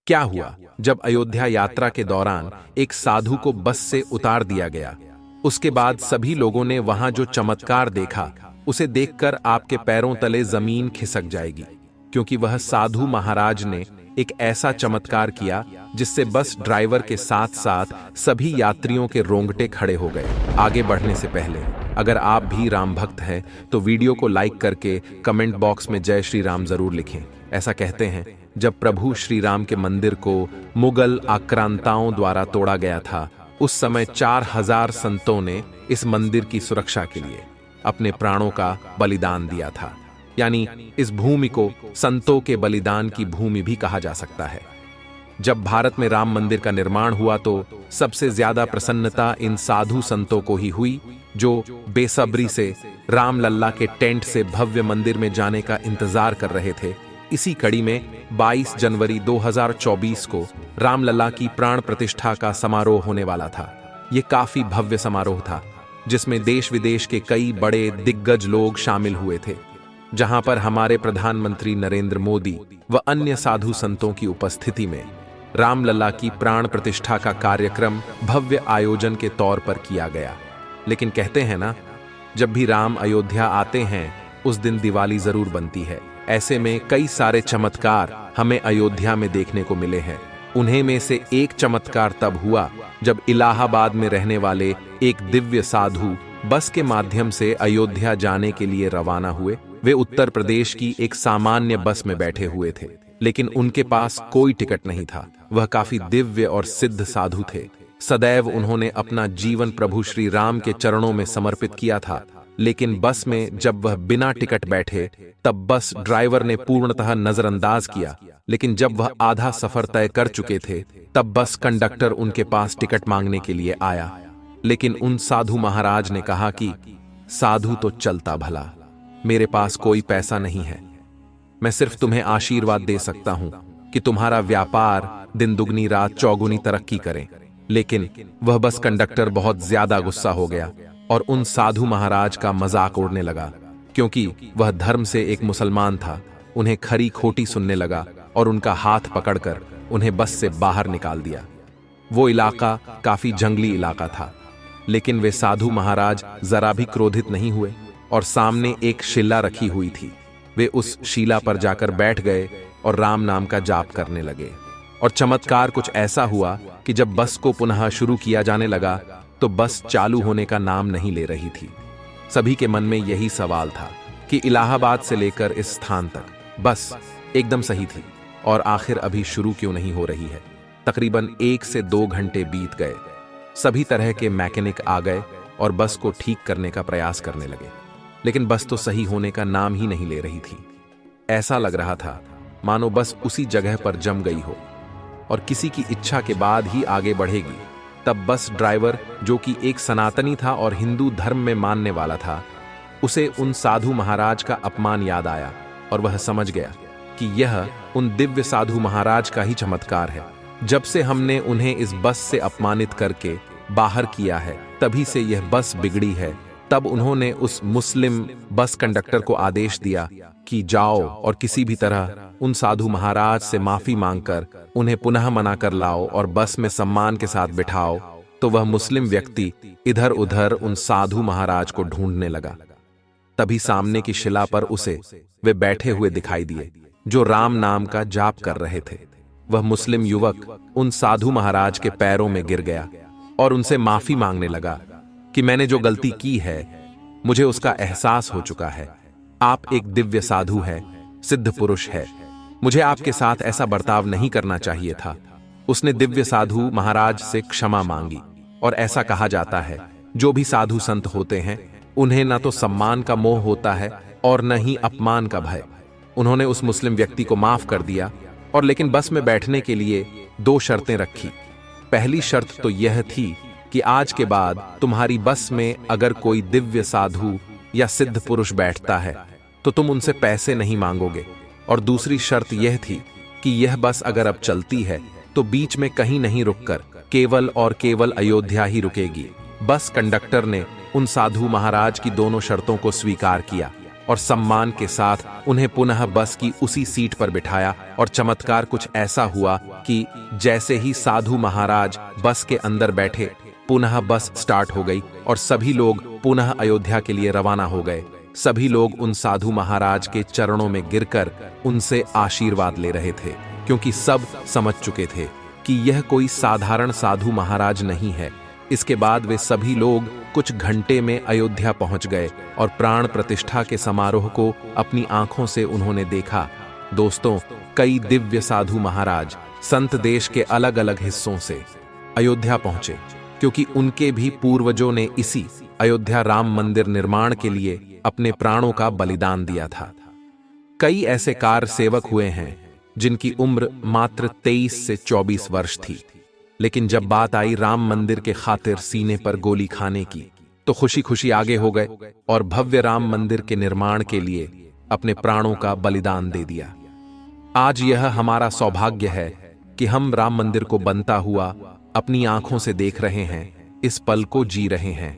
क्या हुआ जब अयोध्या यात्रा के दौरान एक साधु को बस से उतार दिया गया। उसके बाद सभी लोगों ने वहां जो चमत्कार देखा, उसे देखकर आपके पैरों तले जमीन खिसक जाएगी, क्योंकि वह साधु महाराज ने एक ऐसा चमत्कार किया जिससे बस ड्राइवर के साथ साथ सभी यात्रियों के रोंगटे खड़े हो गए। आगे बढ़ने से पहले अगर आप भी राम भक्त हैं तो वीडियो को लाइक करके कमेंट बॉक्स में जय श्री राम जरूर लिखें। ऐसा कहते हैं जब प्रभु श्री राम के मंदिर को मुगल आक्रांताओं द्वारा तोड़ा गया था, उस समय 4000 संतों ने इस मंदिर की सुरक्षा के लिए अपने प्राणों का बलिदान दिया था। यानी इस भूमि को संतों के बलिदान की भूमि भी कहा जा सकता है। जब भारत में राम मंदिर का निर्माण हुआ तो सबसे ज्यादा प्रसन्नता इन साधु संतों को ही हुई, जो बेसब्री से राम लल्ला के टेंट से भव्य मंदिर में जाने का इंतजार कर रहे थे। इसी कड़ी में 22 जनवरी 2024 को रामलला की प्राण प्रतिष्ठा का समारोह होने वाला था। ये काफी भव्य समारोह था जिसमें देश विदेश के कई बड़े दिग्गज लोग शामिल हुए थे, जहां पर हमारे प्रधानमंत्री नरेंद्र मोदी व अन्य साधु संतों की उपस्थिति में रामलला की प्राण प्रतिष्ठा का कार्यक्रम भव्य आयोजन के तौर पर किया गया। लेकिन कहते हैं ना, जब भी राम अयोध्या आते हैं उस दिन दिवाली जरूर बनती है। ऐसे में कई सारे चमत्कार हमें अयोध्या में देखने को मिले हैं। उन्हें में से एक चमत्कार तब हुआ जब इलाहाबाद में रहने वाले एक दिव्य साधु बस के माध्यम से अयोध्या जाने के लिए रवाना हुए। वे उत्तर प्रदेश की एक सामान्य बस में बैठे हुए थे, लेकिन उनके पास कोई टिकट नहीं था। वह काफी दिव्य और सिद्ध साधु थे। सदैव उन्होंने अपना जीवन प्रभु श्री राम के चरणों में समर्पित किया था। लेकिन बस में जब वह बिना टिकट बैठे तब बस ड्राइवर ने पूर्णतः नजरअंदाज किया। लेकिन जब वह आधा सफर तय कर चुके थे तब बस कंडक्टर उनके पास टिकट मांगने के लिए आया। लेकिन उन साधु महाराज ने कहा कि साधु तो चलता भला, मेरे पास कोई पैसा नहीं है, मैं सिर्फ तुम्हें आशीर्वाद दे सकता हूं कि तुम्हारा व्यापार दिन दुगनी रात चौगुनी तरक्की करे। लेकिन वह बस कंडक्टर बहुत ज्यादा गुस्सा हो गया और उन साधु महाराज का मजाक उड़ने लगा, क्योंकि वह धर्म से एक मुसलमान था। उन्हें खरी खोटी सुनने लगा और उनका हाथ पकड़कर उन्हें बस से बाहर निकाल दिया। वो इलाका काफी जंगली इलाका था, लेकिन वे साधु महाराज जरा भी क्रोधित नहीं हुए और सामने एक शिला रखी हुई थी। वे उस शिला पर जाकर बैठ गए और राम नाम का जाप करने लगे। और चमत्कार कुछ ऐसा हुआ कि जब बस को पुनः शुरू किया जाने लगा तो बस चालू होने का नाम नहीं ले रही थी। सभी के मन में यही सवाल था कि इलाहाबाद से लेकर इस स्थान तक बस एकदम सही थी और आखिर अभी शुरू क्यों नहीं हो रही है। तकरीबन 1 से 2 घंटे बीत गए। सभी तरह के मैकेनिक आ गए और बस को ठीक करने का प्रयास करने लगे, लेकिन बस तो सही होने का नाम ही नहीं ले रही थी। ऐसा लग रहा था मानो बस उसी जगह पर जम गई हो और किसी की इच्छा के बाद ही आगे बढ़ेगी। तब बस ड्राइवर, जो कि एक सनातनी था और हिंदू धर्म में मानने वाला था, उसे उन साधु महाराज का अपमान याद आया और वह समझ गया कि यह उन दिव्य साधु महाराज का ही चमत्कार है। जब से हमने उन्हें इस बस से अपमानित करके बाहर किया है, तभी से यह बस बिगड़ी है। तब उन्होंने उस मुस्लिम बस कंडक्टर को आदेश दिया कि जाओ और किसी भी तरह उन साधु महाराज से माफी मांगकर उन्हें पुनः मना कर लाओ और बस में सम्मान के साथ बिठाओ। तो वह मुस्लिम व्यक्ति इधर उधर उन साधु महाराज को ढूंढने लगा। तभी सामने की शिला पर उसे वे बैठे हुए दिखाई दिए, जो राम नाम का जाप कर रहे थे। वह मुस्लिम युवक उन साधु महाराज के पैरों में गिर गया और उनसे माफी मांगने लगा कि मैंने जो गलती की है मुझे उसका एहसास हो चुका है। आप एक दिव्य साधु है, सिद्ध पुरुष है, मुझे आपके साथ ऐसा बर्ताव नहीं करना चाहिए था। उसने दिव्य साधु महाराज से क्षमा मांगी। और ऐसा कहा जाता है जो भी साधु संत होते हैं उन्हें न तो सम्मान का मोह होता है और न ही अपमान का भय। उन्होंने उस मुस्लिम व्यक्ति को माफ कर दिया और लेकिन बस में बैठने के लिए 2 शर्तें रखी। पहली शर्त तो यह थी कि आज के बाद तुम्हारी बस में अगर कोई दिव्य साधु या सिद्ध पुरुष बैठता है तो तुम उनसे पैसे नहीं मांगोगे। और दूसरी शर्त यह थी कि यह बस अगर अब चलती है तो बीच में कहीं नहीं रुककर केवल और केवल अयोध्या ही रुकेगी। बस कंडक्टर ने उन साधु महाराज की दोनों शर्तों को स्वीकार किया और सम्मान के साथ उन्हें पुनः बस की उसी सीट पर बिठाया और चमत्कार कुछ ऐसा हुआ कि जैसे ही साधु महाराज बस के अंदर बैठे, पुनः बस स्टार्ट हो गई और सभी लोग पुनः अयोध्या के लिए रवाना हो गए। सभी लोग उन साधु महाराज के चरणों में गिरकर उनसे आशीर्वाद ले रहे थे, क्योंकि सब समझ चुके थे कि यह कोई साधारण साधु महाराज नहीं है। इसके बाद वे सभी लोग कुछ घंटे में अयोध्या पहुंच गए और प्राण प्रतिष्ठा के समारोह को अपनी आंखों से उन्होंने देखा। दोस्तों, कई दिव्य साधु महाराज संत देश के अलग अलग हिस्सों से अयोध्या पहुंचे, क्योंकि उनके भी पूर्वजों ने इसी अयोध्या राम मंदिर निर्माण के लिए अपने प्राणों का बलिदान दिया था। कई ऐसे कार सेवक हुए हैं जिनकी उम्र मात्र 23 से 24 वर्ष थी, लेकिन जब बात आई राम मंदिर के खातिर सीने पर गोली खाने की, तो खुशी खुशी आगे हो गए और भव्य राम मंदिर के निर्माण के लिए अपने प्राणों का बलिदान दे दिया। आज यह हमारा सौभाग्य है कि हम राम मंदिर को बनता हुआ अपनी आंखों से देख रहे हैं, इस पल को जी रहे हैं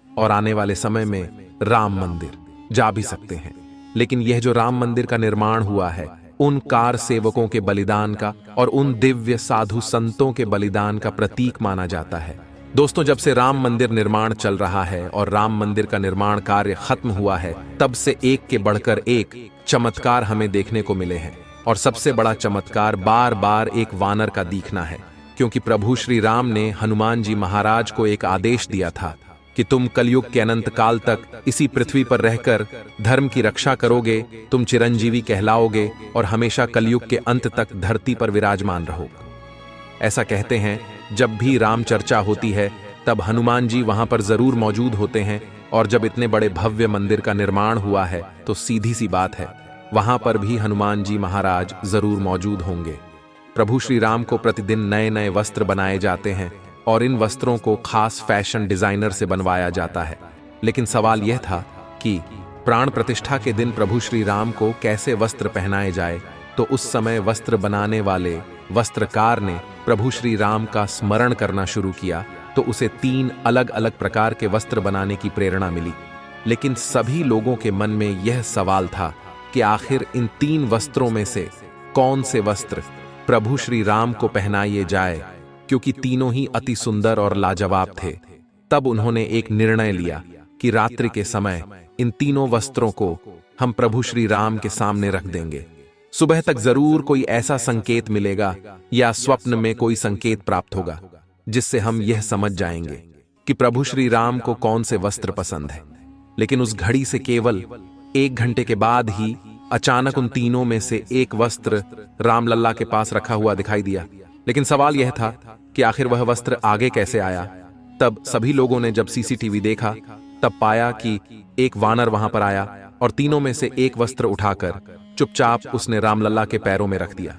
और आने वाले समय में राम मंदिर जा भी सकते हैं। लेकिन यह जो राम मंदिर का निर्माण हुआ है, उन कार सेवकों के बलिदान का और उन दिव्य साधु संतों के बलिदान का प्रतीक माना जाता है। दोस्तों, जब से राम मंदिर निर्माण चल रहा है और राम मंदिर का निर्माण कार्य खत्म हुआ है, तब से एक के बढ़कर एक चमत्कार हमें देखने को मिले हैं। और सबसे बड़ा चमत्कार बार बार एक वानर का दिखना है, क्योंकि प्रभु श्री राम ने हनुमान जी महाराज को एक आदेश दिया था कि तुम कलयुग के अनंत काल तक इसी पृथ्वी पर रहकर धर्म की रक्षा करोगे, तुम चिरंजीवी कहलाओगे और हमेशा कलयुग के अंत तक धरती पर विराजमान रहोगे। ऐसा कहते हैं, जब भी राम चर्चा होती है तब हनुमान जी वहां पर जरूर मौजूद होते हैं, और जब इतने बड़े भव्य मंदिर का निर्माण हुआ है तो सीधी सी बात है, वहां पर भी हनुमान जी महाराज जरूर मौजूद होंगे। प्रभु श्री राम को प्रतिदिन नए नए वस्त्र बनाए जाते हैं और इन वस्त्रों को खास फैशन डिजाइनर से बनवाया जाता है। लेकिन सवाल यह था कि प्राण प्रतिष्ठा के दिन प्रभु श्री राम को कैसे वस्त्र पहनाए जाए। तो उस समय वस्त्र बनाने वाले वस्त्रकार ने प्रभु श्री राम का स्मरण करना शुरू किया, तो उसे 3 अलग अलग प्रकार के वस्त्र बनाने की प्रेरणा मिली। लेकिन सभी लोगों के मन में यह सवाल था कि आखिर इन 3 वस्त्रों में से कौन से वस्त्र प्रभु श्री राम को पहनाए जाए, क्योंकि तीनों ही अति सुंदर और लाजवाब थे। तब उन्होंने एक निर्णय लिया कि रात्रि के समय इन तीनों वस्त्रों को हम प्रभु श्री राम के सामने रख देंगे। सुबह तक जरूर कोई ऐसा संकेत मिलेगा या स्वप्न में कोई संकेत प्राप्त होगा जिससे हम यह समझ जाएंगे कि प्रभु श्री राम को कौन से वस्त्र पसंद है। लेकिन उस घड़ी से केवल 1 घंटे के बाद ही अचानक उन तीनों में से एक वस्त्र रामलल्ला के पास रखा हुआ दिखाई दिया। लेकिन सवाल यह था कि आखिर वह वस्त्र आगे कैसे आया। तब सभी लोगों ने जब सीसीटीवी देखा तब पाया कि एक वानर वहां पर आया और तीनों में से एक वस्त्र उठाकर चुपचाप उसने रामलल्ला के पैरों में रख दिया।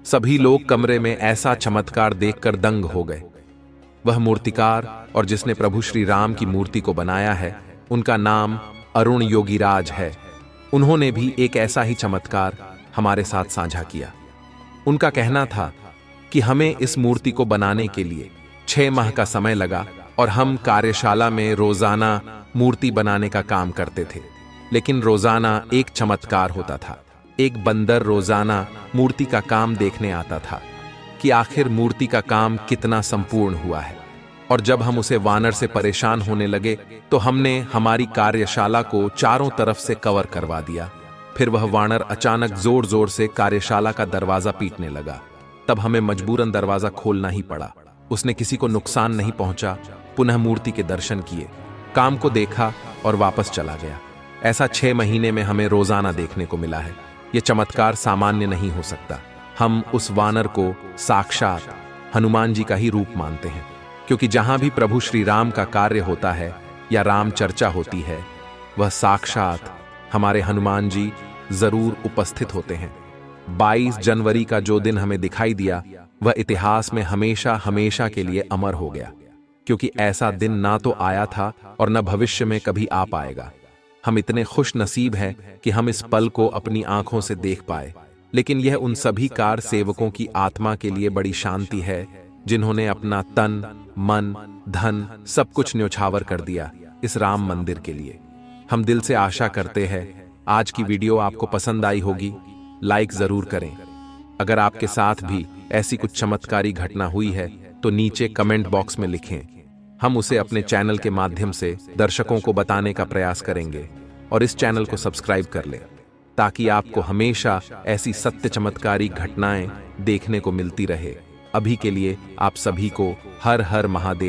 सभी लोग कमरे में ऐसा चमत्कार देखकर दंग हो गए। वह मूर्तिकार और जिसने प्रभु श्री राम की मूर्ति को बनाया है, उनका नाम अरुण योगीराज है। उन्होंने भी एक ऐसा ही चमत्कार हमारे साथ साझा किया। उनका कहना था कि हमें इस मूर्ति को बनाने के लिए 6 माह का समय लगा और हम कार्यशाला में रोजाना मूर्ति बनाने का काम करते थे। लेकिन रोजाना एक चमत्कार होता था। एक बंदर रोजाना मूर्ति का काम देखने आता था कि आखिर मूर्ति का काम कितना संपूर्ण हुआ है। और जब हम उसे वानर से परेशान होने लगे तो हमने हमारी कार्यशाला को चारों तरफ से कवर करवा दिया। फिर वह वानर अचानक जोर जोर से कार्यशाला का दरवाजा पीटने लगा। तब हमें मजबूरन दरवाजा खोलना ही पड़ा। उसने किसी को नुकसान नहीं पहुंचा, पुनः मूर्ति के दर्शन किए, काम को देखा और वापस चला गया। ऐसा 6 महीने में हमें रोजाना देखने को मिला है। यह चमत्कार सामान्य नहीं हो सकता। हम उस वानर को साक्षात हनुमान जी का ही रूप मानते हैं, क्योंकि जहां भी प्रभु श्री राम का कार्य होता है या राम चर्चा होती है, वह साक्षात हमारे हनुमान जी जरूर उपस्थित होते हैं। 22 जनवरी का जो दिन हमें दिखाई दिया, वह इतिहास में हमेशा हमेशा के लिए अमर हो गया, क्योंकि ऐसा दिन ना तो आया था और न भविष्य में कभी आ पाएगा। हम इतने खुश नसीब हैं कि हम इस पल को अपनी आंखों से देख पाए। लेकिन यह उन सभी कार सेवकों की आत्मा के लिए बड़ी शांति है जिन्होंने अपना तन, मन, धन सब कुछ न्यौछावर कर दिया इस राम मंदिर के लिए। हम दिल से आशा करते हैं आज की वीडियो आपको पसंद आई होगी, लाइक जरूर करें। अगर आपके साथ भी ऐसी कुछ चमत्कारी घटना हुई है तो नीचे कमेंट बॉक्स में लिखें। हम उसे अपने चैनल के माध्यम से दर्शकों को बताने का प्रयास करेंगे। और इस चैनल को सब्सक्राइब कर लें ताकि आपको हमेशा ऐसी सत्य चमत्कारी घटनाएं देखने को मिलती रहे। अभी के लिए आप सभी को हर हर महादेव।